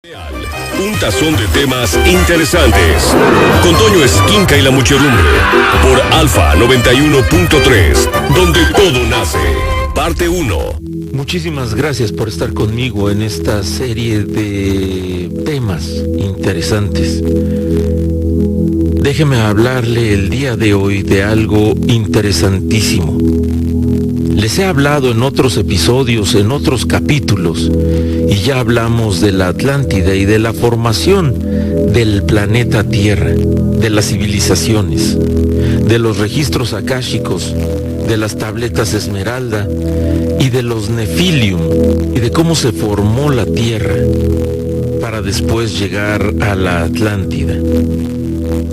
Un tazón de temas interesantes. Con Toño Esquinca y la Muchedumbre. Por Alfa 91.3, donde todo nace. Parte 1. Muchísimas gracias por estar conmigo en esta serie de temas interesantes. Déjeme hablarle el día de hoy de algo interesantísimo. Les he hablado en otros episodios, en otros capítulos, y ya hablamos de la Atlántida y de la formación del planeta Tierra, de las civilizaciones, de los registros akáshicos, de las tabletas Esmeralda y de los Nefilium, y de cómo se formó la Tierra para después llegar a la Atlántida.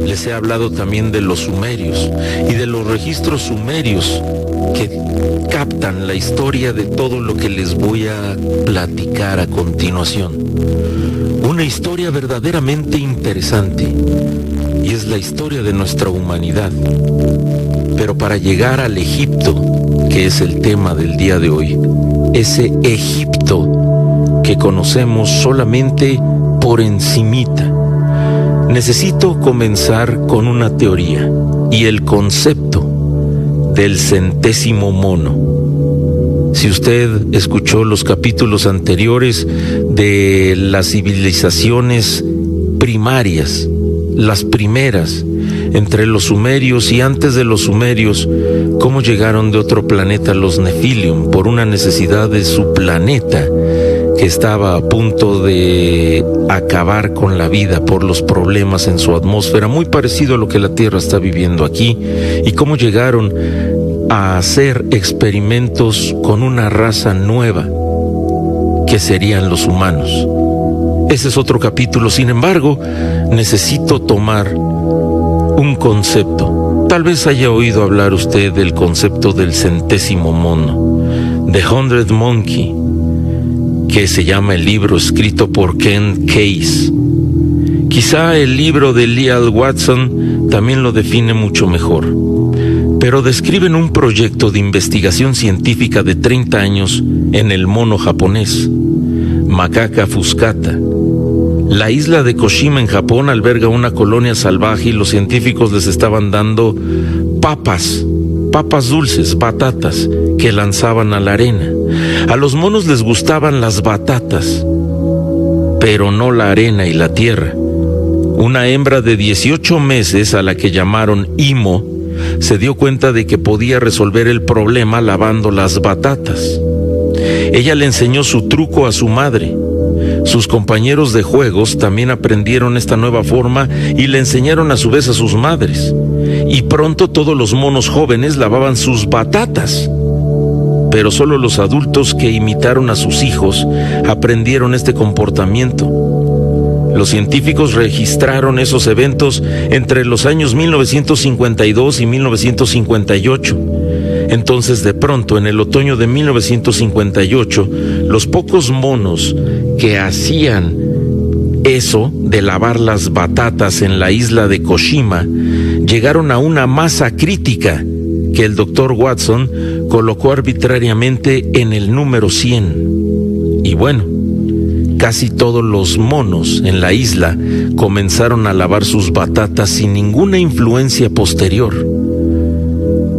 Les he hablado también de los sumerios y de los registros sumerios que captan la historia de todo lo que les voy a platicar a continuación. Una historia verdaderamente interesante, y es la historia de nuestra humanidad. Pero para llegar al Egipto, que es el tema del día de hoy, ese Egipto que conocemos solamente por encimita, necesito comenzar con una teoría y el concepto del centésimo mono. Si usted escuchó los capítulos anteriores de las civilizaciones primarias, las primeras, entre los sumerios y antes de los sumerios, cómo llegaron de otro planeta los Nefilium por una necesidad de su planeta que estaba a punto de acabar con la vida por los problemas en su atmósfera, muy parecido a lo que la Tierra está viviendo aquí, y cómo llegaron a hacer experimentos con una raza nueva, que serían los humanos. Ese es otro capítulo. Sin embargo, necesito tomar un concepto. Tal vez haya oído hablar usted del concepto del centésimo mono, The 100th Monkey, que se llama el libro escrito por Ken Case. Quizá el libro de Leal Watson también lo define mucho mejor, pero describen un proyecto de investigación científica de 30 años en el mono japonés, Macaca fuscata. La isla de Koshima en Japón alberga una colonia salvaje y los científicos les estaban dando papas dulces, batatas, que lanzaban a la arena. A los monos les gustaban las batatas, pero no la arena y la tierra. Una hembra de 18 meses, a la que llamaron Imo, se dio cuenta de que podía resolver el problema lavando las batatas. Ella le enseñó su truco a su madre. Sus compañeros de juegos también aprendieron esta nueva forma y le enseñaron a su vez a sus madres. Y pronto todos los monos jóvenes lavaban sus batatas. Pero solo los adultos que imitaron a sus hijos aprendieron este comportamiento. Los científicos registraron esos eventos entre los años 1952 y 1958. Entonces, de pronto, en el otoño de 1958, los pocos monos que hacían eso de lavar las batatas en la isla de Koshima llegaron a una masa crítica que el doctor Watson colocó arbitrariamente en el número 100. Y bueno, casi todos los monos en la isla comenzaron a lavar sus batatas sin ninguna influencia posterior.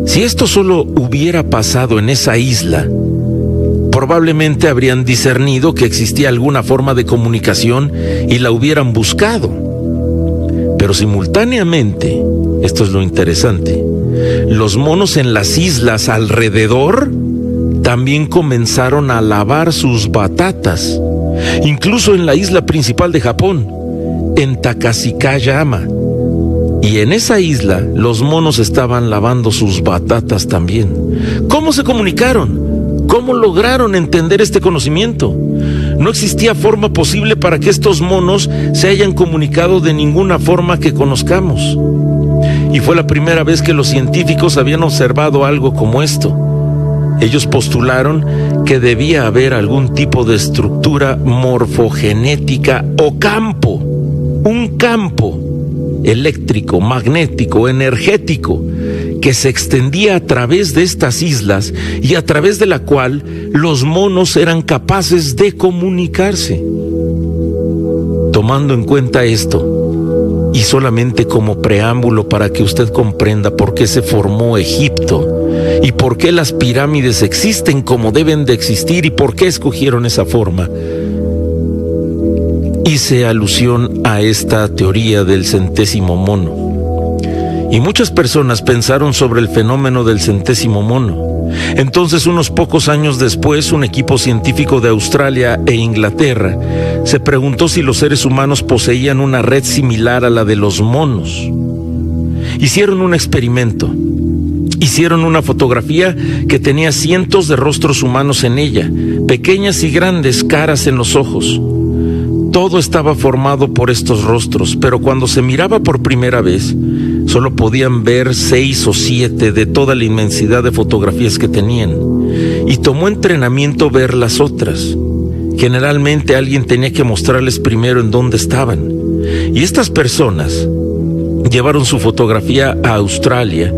Si esto solo hubiera pasado en esa isla, probablemente habrían discernido que existía alguna forma de comunicación y la hubieran buscado. Pero simultáneamente, esto es lo interesante, los monos en las islas alrededor también comenzaron a lavar sus batatas, incluso en la isla principal de Japón, en Takashikayama. Y en esa isla los monos estaban lavando sus batatas también. ¿Cómo se comunicaron? ¿Cómo lograron entender este conocimiento? No existía forma posible para que estos monos se hayan comunicado de ninguna forma que conozcamos. Y fue la primera vez que los científicos habían observado algo como esto. Ellos postularon que debía haber algún tipo de estructura morfogenética o campo, un campo eléctrico, magnético, energético, que se extendía a través de estas islas y a través de la cual los monos eran capaces de comunicarse. tomando en cuenta esto, y solamente como preámbulo para que usted comprenda por qué se formó Egipto y por qué las pirámides existen como deben de existir y por qué escogieron esa forma, hice alusión a esta teoría del centésimo mono. Y muchas personas pensaron sobre el fenómeno del centésimo mono. Entonces, unos pocos años después, un equipo científico de Australia e Inglaterra se preguntó si los seres humanos poseían una red similar a la de los monos. Hicieron un experimento. Hicieron una fotografía que tenía cientos de rostros humanos en ella, pequeñas y grandes caras en los ojos. Todo estaba formado por estos rostros, pero cuando se miraba por primera vez, solo podían ver 6 o 7 de toda la inmensidad de fotografías que tenían. Y tomó entrenamiento ver las otras. Generalmente alguien tenía que mostrarles primero en dónde estaban. Y estas personas llevaron su fotografía a Australia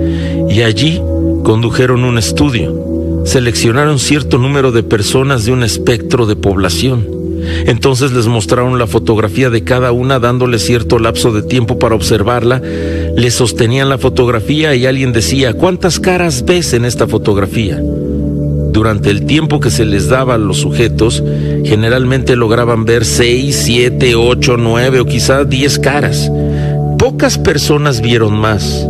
y allí condujeron un estudio. Seleccionaron cierto número de personas de un espectro de población. Entonces les mostraron la fotografía de cada una, dándoles cierto lapso de tiempo para observarla. Les sostenían la fotografía y alguien decía: ¿cuántas caras ves en esta fotografía? Durante el tiempo que se les daba a los sujetos, generalmente lograban ver 6, 7, 8, 9 o quizá 10 caras. Pocas personas vieron más.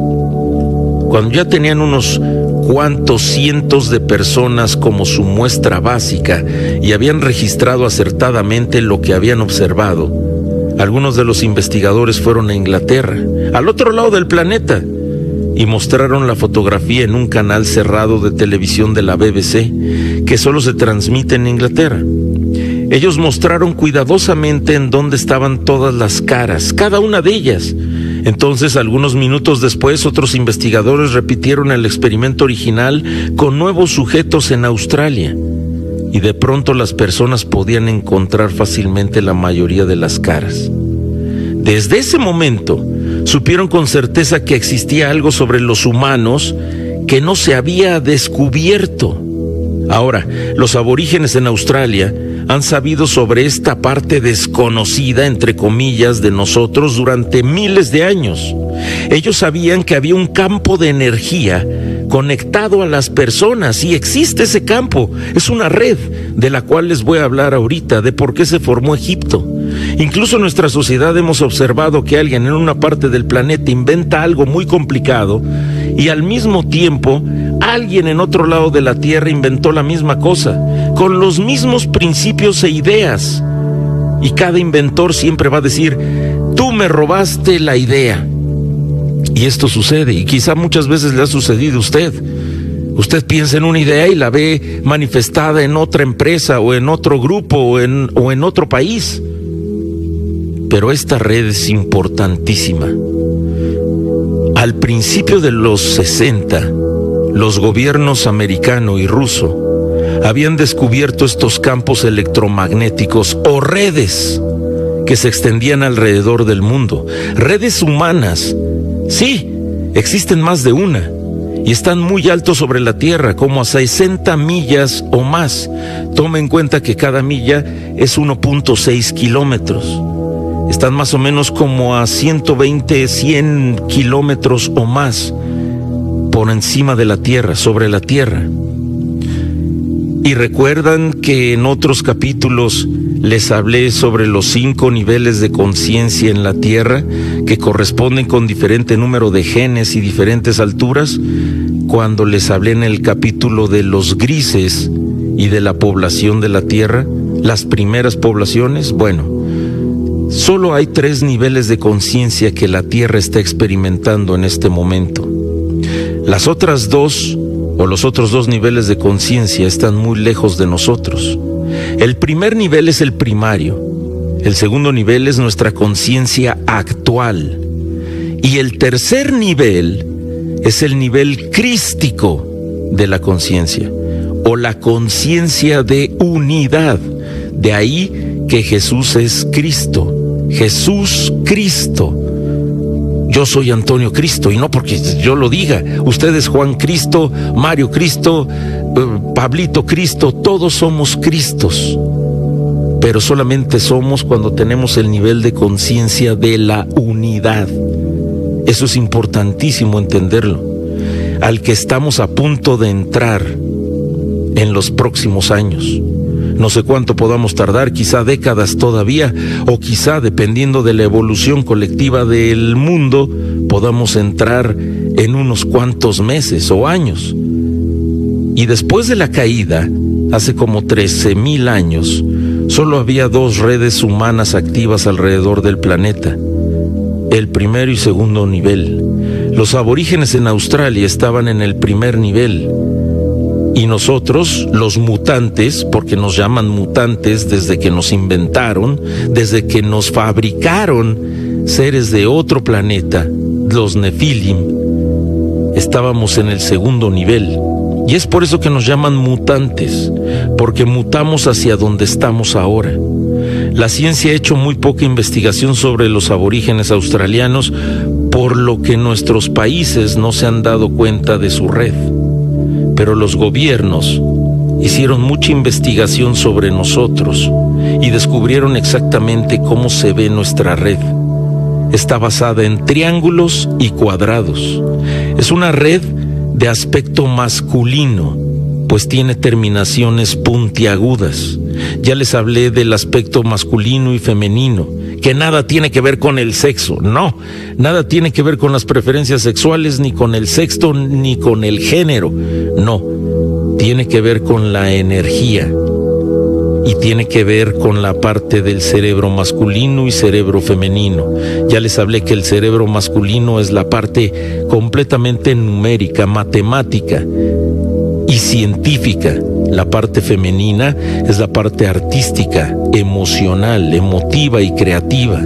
Cuando ya tenían unos cuantos cientos de personas como su muestra básica y habían registrado acertadamente lo que habían observado, algunos de los investigadores fueron a Inglaterra, al otro lado del planeta, y mostraron la fotografía en un canal cerrado de televisión de la BBC, que solo se transmite en Inglaterra. Ellos mostraron cuidadosamente en dónde estaban todas las caras, cada una de ellas. Entonces, algunos minutos después, otros investigadores repitieron el experimento original con nuevos sujetos en Australia. Y de pronto las personas podían encontrar fácilmente la mayoría de las caras. Desde ese momento, supieron con certeza que existía algo sobre los humanos que no se había descubierto. Ahora, los aborígenes en Australia han sabido sobre esta parte desconocida, entre comillas, de nosotros durante miles de años. Ellos sabían que había un campo de energía conectado a las personas, y existe ese campo. Es una red de la cual les voy a hablar ahorita, de por qué se formó Egipto. Incluso en nuestra sociedad hemos observado que alguien en una parte del planeta inventa algo muy complicado y al mismo tiempo alguien en otro lado de la Tierra inventó la misma cosa, con los mismos principios e ideas. Y cada inventor siempre va a decir: tú me robaste la idea. Y esto sucede, y quizá muchas veces le ha sucedido a usted. Usted piensa en una idea y la ve manifestada en otra empresa o en otro grupo o en otro país. Pero esta red es importantísima. Al principio de los 60, los gobiernos americano y ruso habían descubierto estos campos electromagnéticos o redes que se extendían alrededor del mundo. Redes humanas. Sí, existen más de una y están muy altos sobre la Tierra, como a 60 millas o más. Tome en cuenta que cada milla es 1.6 kilómetros. Están más o menos como a 120, 100 kilómetros o más por encima de la Tierra, sobre la Tierra. Y recuerdan que en otros capítulos les hablé sobre los 5 niveles de conciencia en la Tierra, que corresponden con diferente número de genes y diferentes alturas. Cuando les hablé en el capítulo de los grises y de la población de la Tierra, las primeras poblaciones, bueno, solo hay 3 niveles de conciencia que la Tierra está experimentando en este momento. Las otras 2 o los otros 2 niveles de conciencia están muy lejos de nosotros. El primer nivel es el primario, el segundo nivel es nuestra conciencia actual, y el tercer nivel es el nivel crístico de la conciencia, o la conciencia de unidad. De ahí que Jesús es Cristo. Jesús Cristo. Yo soy Antonio Cristo, y no porque yo lo diga. Usted es Juan Cristo, Mario Cristo, Pablito Cristo, todos somos Cristos. pero solamente somos cuando tenemos el nivel de conciencia de la unidad. Eso es importantísimo entenderlo, al que estamos a punto de entrar en los próximos años. No sé cuánto podamos tardar, quizá décadas todavía, o quizá, dependiendo de la evolución colectiva del mundo, podamos entrar en unos cuantos meses o años. Y después de la caída, hace como 13,000 años, solo había 2 redes humanas activas alrededor del planeta, el primero y segundo nivel. Los aborígenes en Australia estaban en el primer nivel, y nosotros, los mutantes, porque nos llaman mutantes desde que nos inventaron, desde que nos fabricaron seres de otro planeta, los Nefilim, estábamos en el segundo nivel. Y es por eso que nos llaman mutantes, porque mutamos hacia donde estamos ahora. La ciencia ha hecho muy poca investigación sobre los aborígenes australianos, por lo que nuestros países no se han dado cuenta de su red. Pero los gobiernos hicieron mucha investigación sobre nosotros y descubrieron exactamente cómo se ve nuestra red. Está basada en triángulos y cuadrados. Es una red de aspecto masculino, pues tiene terminaciones puntiagudas. Ya les hablé del aspecto masculino y femenino, que nada tiene que ver con el sexo, no, nada tiene que ver con las preferencias sexuales, ni con el sexo, ni con el género, no, tiene que ver con la energía y tiene que ver con la parte del cerebro masculino y cerebro femenino. Ya les hablé que el cerebro masculino es la parte completamente numérica, matemática y científica. La parte femenina es la parte artística, emocional, emotiva y creativa.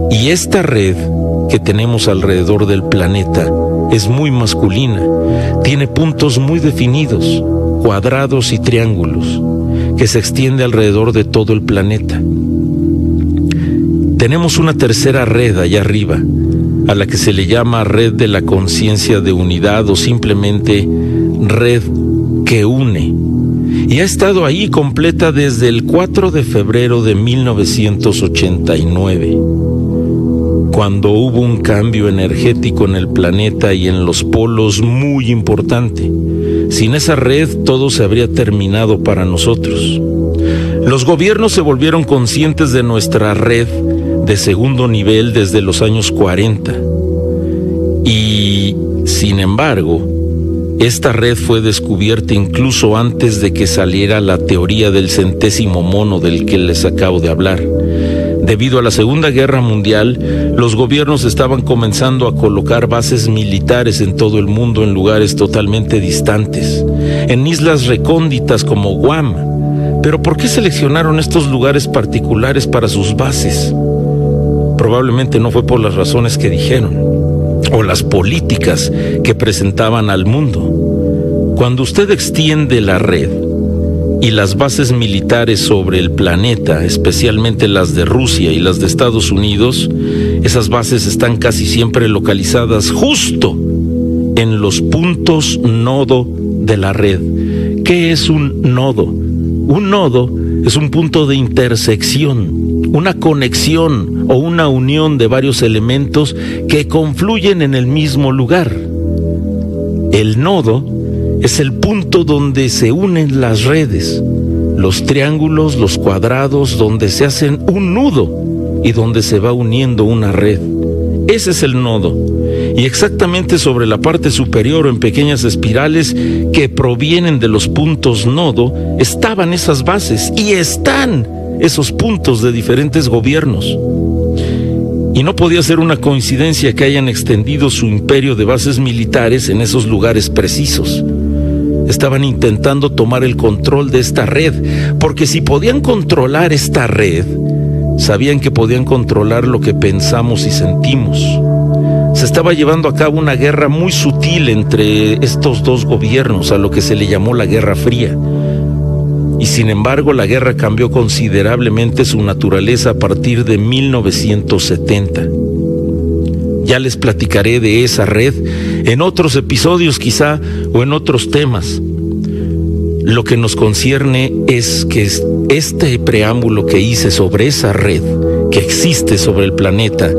Y esta red que tenemos alrededor del planeta es muy masculina. Tiene puntos muy definidos, cuadrados y triángulos, que se extiende alrededor de todo el planeta. Tenemos una tercera red allá arriba, a la que se le llama red de la conciencia de unidad o simplemente red que une. Y ha estado ahí completa desde el 4 de febrero de 1989, cuando hubo un cambio energético en el planeta y en los polos muy importante. Sin esa red todo se habría terminado para nosotros. Los gobiernos se volvieron conscientes de nuestra red de segundo nivel desde los años 40. Y, sin embargo, esta red fue descubierta incluso antes de que saliera la teoría del 100º mono del que les acabo de hablar. Debido a la Segunda Guerra Mundial, los gobiernos estaban comenzando a colocar bases militares en todo el mundo en lugares totalmente distantes, en islas recónditas como Guam. Pero ¿por qué seleccionaron estos lugares particulares para sus bases? Probablemente no fue por las razones que dijeron, o las políticas que presentaban al mundo. Cuando usted extiende la red y las bases militares sobre el planeta, especialmente las de Rusia y las de Estados Unidos, esas bases están casi siempre localizadas justo en los puntos nodo de la red. ¿Qué es un nodo? Un nodo es un punto de intersección, una conexión o una unión de varios elementos que confluyen en el mismo lugar. El nodo es el punto donde se unen las redes, los triángulos, los cuadrados, donde se hacen un nudo y donde se va uniendo una red. Ese es el nodo. Y exactamente sobre la parte superior, en pequeñas espirales que provienen de los puntos nodo, estaban esas bases y están esos puntos de diferentes gobiernos. Y no podía ser una coincidencia que hayan extendido su imperio de bases militares en esos lugares precisos. Estaban intentando tomar el control de esta red, porque si podían controlar esta red, sabían que podían controlar lo que pensamos y sentimos. Se estaba llevando a cabo una guerra muy sutil entre estos dos gobiernos, a lo que se le llamó la Guerra Fría. Y sin embargo, la guerra cambió considerablemente su naturaleza a partir de 1970. Ya les platicaré de esa red en otros episodios quizá, o en otros temas. Lo que nos concierne es que este preámbulo que hice sobre esa red que existe sobre el planeta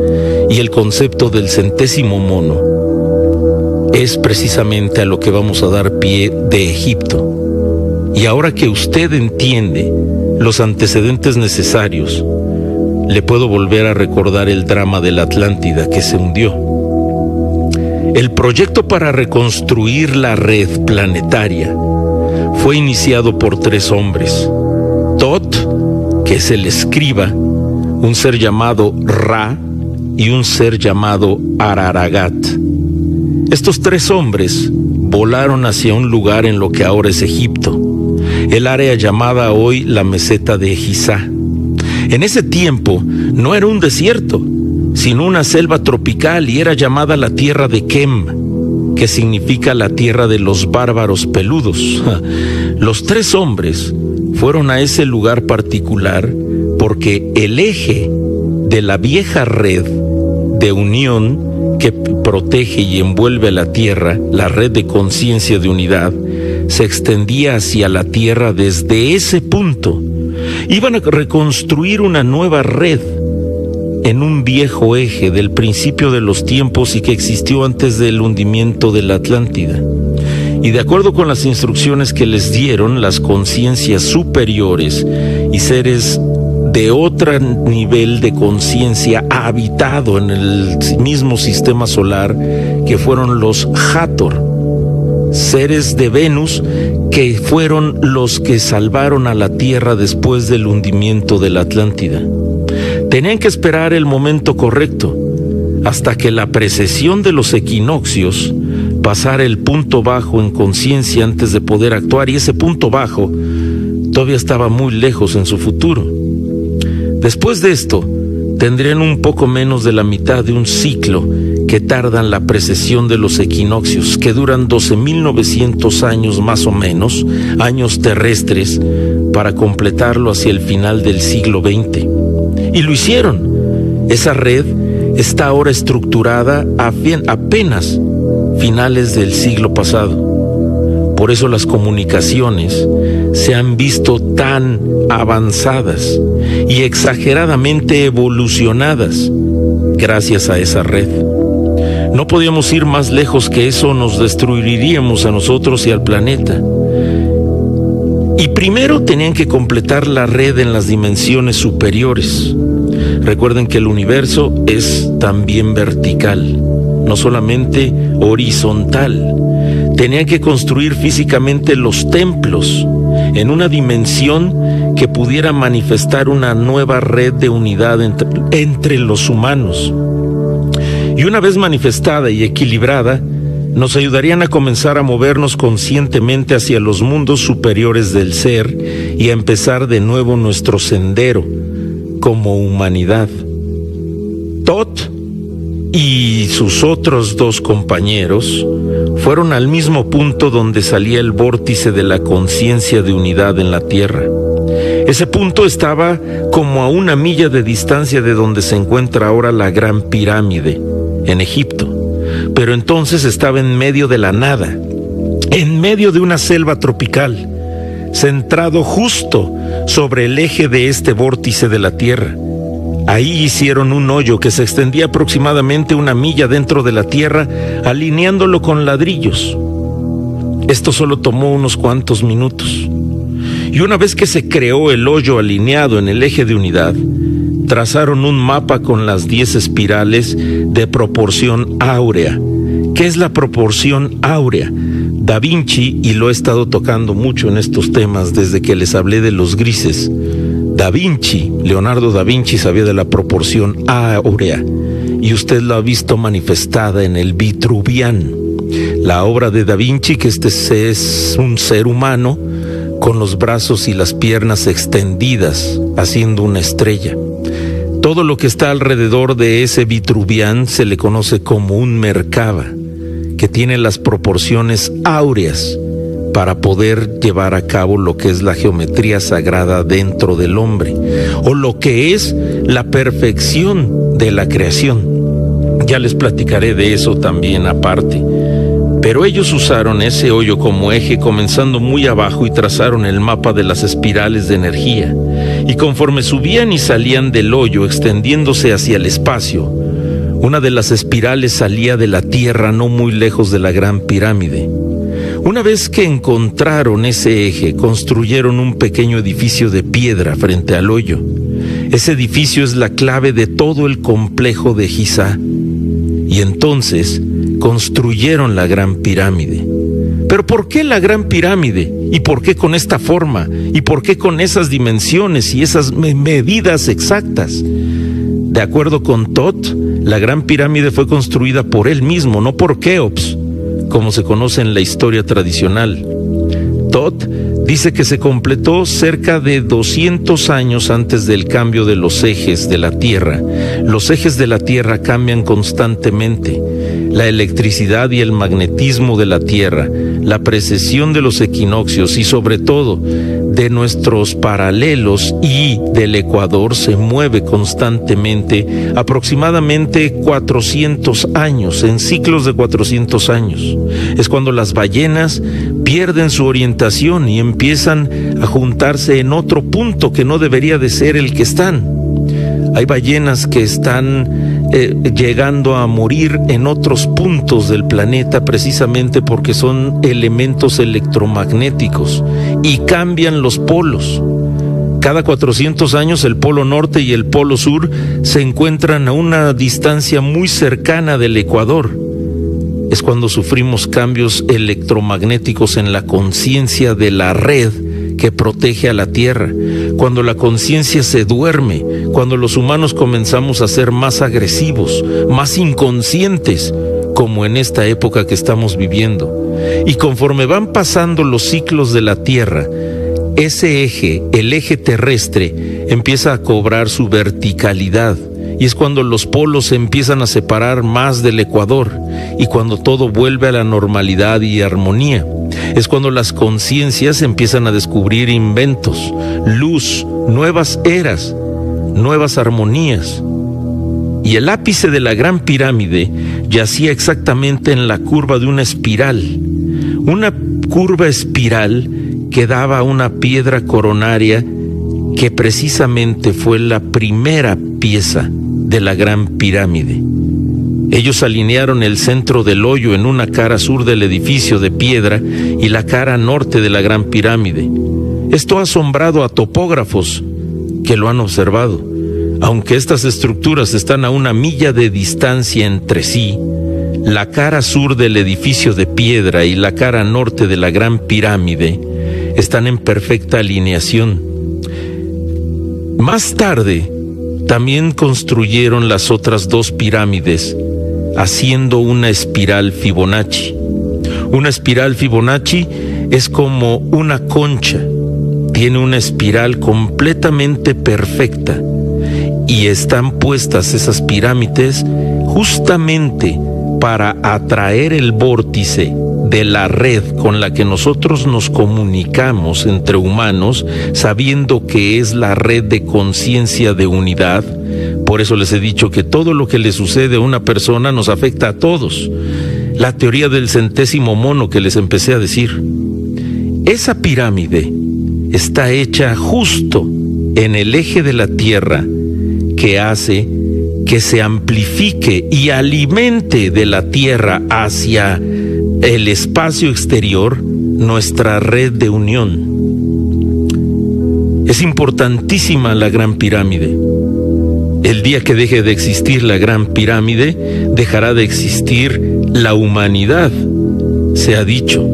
y el concepto del centésimo mono es precisamente a lo que vamos a dar pie de Egipto. Y ahora que usted entiende los antecedentes necesarios, le puedo volver a recordar el drama de la Atlántida que se hundió. El proyecto para reconstruir la red planetaria fue iniciado por 3 hombres. Tot, que es el escriba, un ser llamado Ra y un ser llamado Araragat. Estos 3 hombres volaron hacia un lugar en lo que ahora es Egipto, el área llamada hoy la meseta de Giza. En ese tiempo no era un desierto, sino una selva tropical, y era llamada la tierra de Kem, que significa la tierra de los bárbaros peludos. Los 3 hombres fueron a ese lugar particular porque el eje de la vieja red de unión que protege y envuelve la tierra, la red de conciencia de unidad, se extendía hacia la tierra desde ese punto. Iban a reconstruir una nueva red en un viejo eje del principio de los tiempos y que existió antes del hundimiento de la Atlántida. Y de acuerdo con las instrucciones que les dieron las conciencias superiores y seres de otro nivel de conciencia habitado en el mismo sistema solar, que fueron los Hathor, seres de Venus que fueron los que salvaron a la Tierra después del hundimiento de la Atlántida. Tenían que esperar el momento correcto hasta que la precesión de los equinoccios pasara el punto bajo en conciencia antes de poder actuar, y ese punto bajo todavía estaba muy lejos en su futuro. Después de esto, tendrían un poco menos de la mitad de un ciclo que tardan la precesión de los equinoccios, que duran 12.900 años más o menos, años terrestres, para completarlo hacia el final del siglo XX. Y lo hicieron. Esa red está ahora estructurada apenas finales del siglo pasado. Por eso las comunicaciones se han visto tan avanzadas y exageradamente evolucionadas gracias a esa red. No podíamos ir más lejos que eso, nos destruiríamos a nosotros y al planeta. Y primero tenían que completar la red en las dimensiones superiores. Recuerden que el universo es también vertical, no solamente horizontal. Tenían que construir físicamente los templos en una dimensión que pudiera manifestar una nueva red de unidad entre los humanos. Y una vez manifestada y equilibrada, nos ayudarían a comenzar a movernos conscientemente hacia los mundos superiores del ser y a empezar de nuevo nuestro sendero como humanidad. Tot y sus otros 2 compañeros fueron al mismo punto donde salía el vórtice de la conciencia de unidad en la Tierra. Ese punto estaba como a 1 milla de distancia de donde se encuentra ahora la Gran Pirámide, en Egipto. Pero entonces estaba en medio de la nada, en medio de una selva tropical, centrado justo sobre el eje de este vórtice de la Tierra. Ahí hicieron un hoyo que se extendía aproximadamente 1 milla dentro de la Tierra, alineándolo con ladrillos. Esto solo tomó unos cuantos minutos. Y una vez que se creó el hoyo alineado en el eje de unidad, trazaron un mapa con las 10 espirales de proporción áurea. ¿Qué es la proporción áurea? Da Vinci, y lo he estado tocando mucho en estos temas desde que les hablé de los grises, Leonardo da Vinci sabía de la proporción áurea, y usted lo ha visto manifestada en el Vitruvián, la obra de da Vinci, que es un ser humano con los brazos y las piernas extendidas, haciendo una estrella. Todo lo que está alrededor de ese Vitruvián se le conoce como un Merkaba, que tiene las proporciones áureas para poder llevar a cabo lo que es la geometría sagrada dentro del hombre, o lo que es la perfección de la creación. Ya les platicaré de eso también aparte. Pero ellos usaron ese hoyo como eje, comenzando muy abajo, y trazaron el mapa de las espirales de energía. Y conforme subían y salían del hoyo, extendiéndose hacia el espacio, una de las espirales salía de la Tierra no muy lejos de la Gran Pirámide. Una vez que encontraron ese eje, construyeron un pequeño edificio de piedra frente al hoyo. Ese edificio es la clave de todo el complejo de Giza. Y entonces construyeron la Gran Pirámide. ¿Pero por qué la Gran Pirámide? ¿Y por qué con esta forma? ¿Y por qué con esas dimensiones y esas medidas exactas? De acuerdo con Thoth, la Gran Pirámide fue construida por él mismo, no por Keops, como se conoce en la historia tradicional. Thoth dice que se completó cerca de 200 años antes del cambio de los ejes de la Tierra. Los ejes de la Tierra cambian constantemente. La electricidad y el magnetismo de la Tierra, la precesión de los equinoccios y sobre todo de nuestros paralelos y del ecuador se mueve constantemente, aproximadamente 400 años, en ciclos de 400 años. Es cuando las ballenas pierden su orientación y empiezan a juntarse en otro punto que no debería de ser el que están. Hay ballenas que están llegando a morir en otros puntos del planeta precisamente porque son elementos electromagnéticos y cambian los polos. Cada 400 años el polo norte y el polo sur se encuentran a una distancia muy cercana del ecuador. Es cuando sufrimos cambios electromagnéticos en la conciencia de la red que protege a la Tierra, cuando la conciencia se duerme, cuando los humanos comenzamos a ser más agresivos, más inconscientes, como en esta época que estamos viviendo. Y conforme van pasando los ciclos de la Tierra, ese eje, el eje terrestre, empieza a cobrar su verticalidad. Y es cuando los polos se empiezan a separar más del ecuador y cuando todo vuelve a la normalidad y armonía. Es cuando las conciencias empiezan a descubrir inventos, luz, nuevas eras, nuevas armonías. Y el ápice de la Gran Pirámide yacía exactamente en la curva de una curva espiral que daba a una piedra coronaria que precisamente fue la primera pieza de la Gran Pirámide. Ellos alinearon el centro del hoyo en una cara sur del edificio de piedra y la cara norte de la Gran Pirámide. Esto ha asombrado a topógrafos que lo han observado. Aunque estas estructuras están a 1 milla de distancia entre sí, la cara sur del edificio de piedra y la cara norte de la Gran Pirámide están en perfecta alineación. Más tarde, también construyeron las otras 2 pirámides, haciendo una espiral Fibonacci. Una espiral Fibonacci es como una concha, tiene una espiral completamente perfecta y están puestas esas pirámides justamente para atraer el vórtice de la red con la que nosotros nos comunicamos entre humanos, sabiendo que es la red de conciencia de unidad. Por eso les he dicho que todo lo que le sucede a una persona nos afecta a todos. La teoría del centésimo mono que les empecé a decir. Esa pirámide está hecha justo en el eje de la Tierra que hace que se amplifique y alimente de la Tierra hacia el espacio exterior nuestra red de unión. Es importantísima la Gran Pirámide. El día que deje de existir la Gran Pirámide, dejará de existir la humanidad, se ha dicho.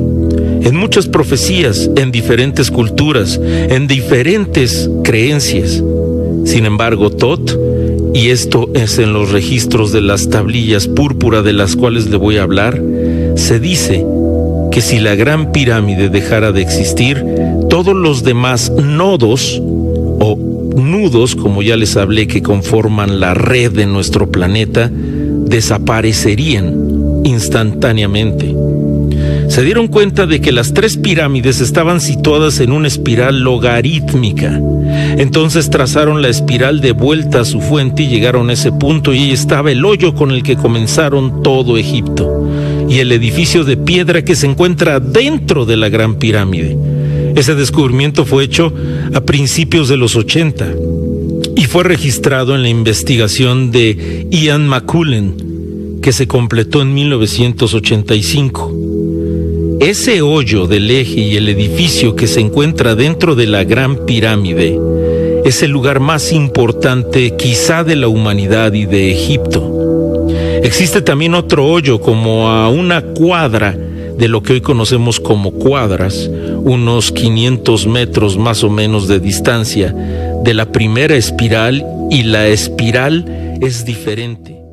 En muchas profecías, en diferentes culturas, en diferentes creencias. Sin embargo, Thoth, y esto es en los registros de las tablillas púrpura de las cuales le voy a hablar, se dice que si la Gran Pirámide dejara de existir, todos los demás nodos o nudos, como ya les hablé, que conforman la red de nuestro planeta, desaparecerían instantáneamente. se dieron cuenta de que las 3 pirámides estaban situadas en una espiral logarítmica. Entonces trazaron la espiral de vuelta a su fuente y llegaron a ese punto, y ahí estaba el hoyo con el que comenzaron todo Egipto, y el edificio de piedra que se encuentra dentro de la Gran Pirámide. Ese descubrimiento fue hecho a principios de los 80 y fue registrado en la investigación de Ian McCullen, que se completó en 1985. Ese hoyo del eje y el edificio que se encuentra dentro de la Gran Pirámide es el lugar más importante quizá de la humanidad y de Egipto. Existe también otro hoyo como a una cuadra de lo que hoy conocemos como cuadras, unos 500 metros más o menos de distancia de la primera espiral, y la espiral es diferente.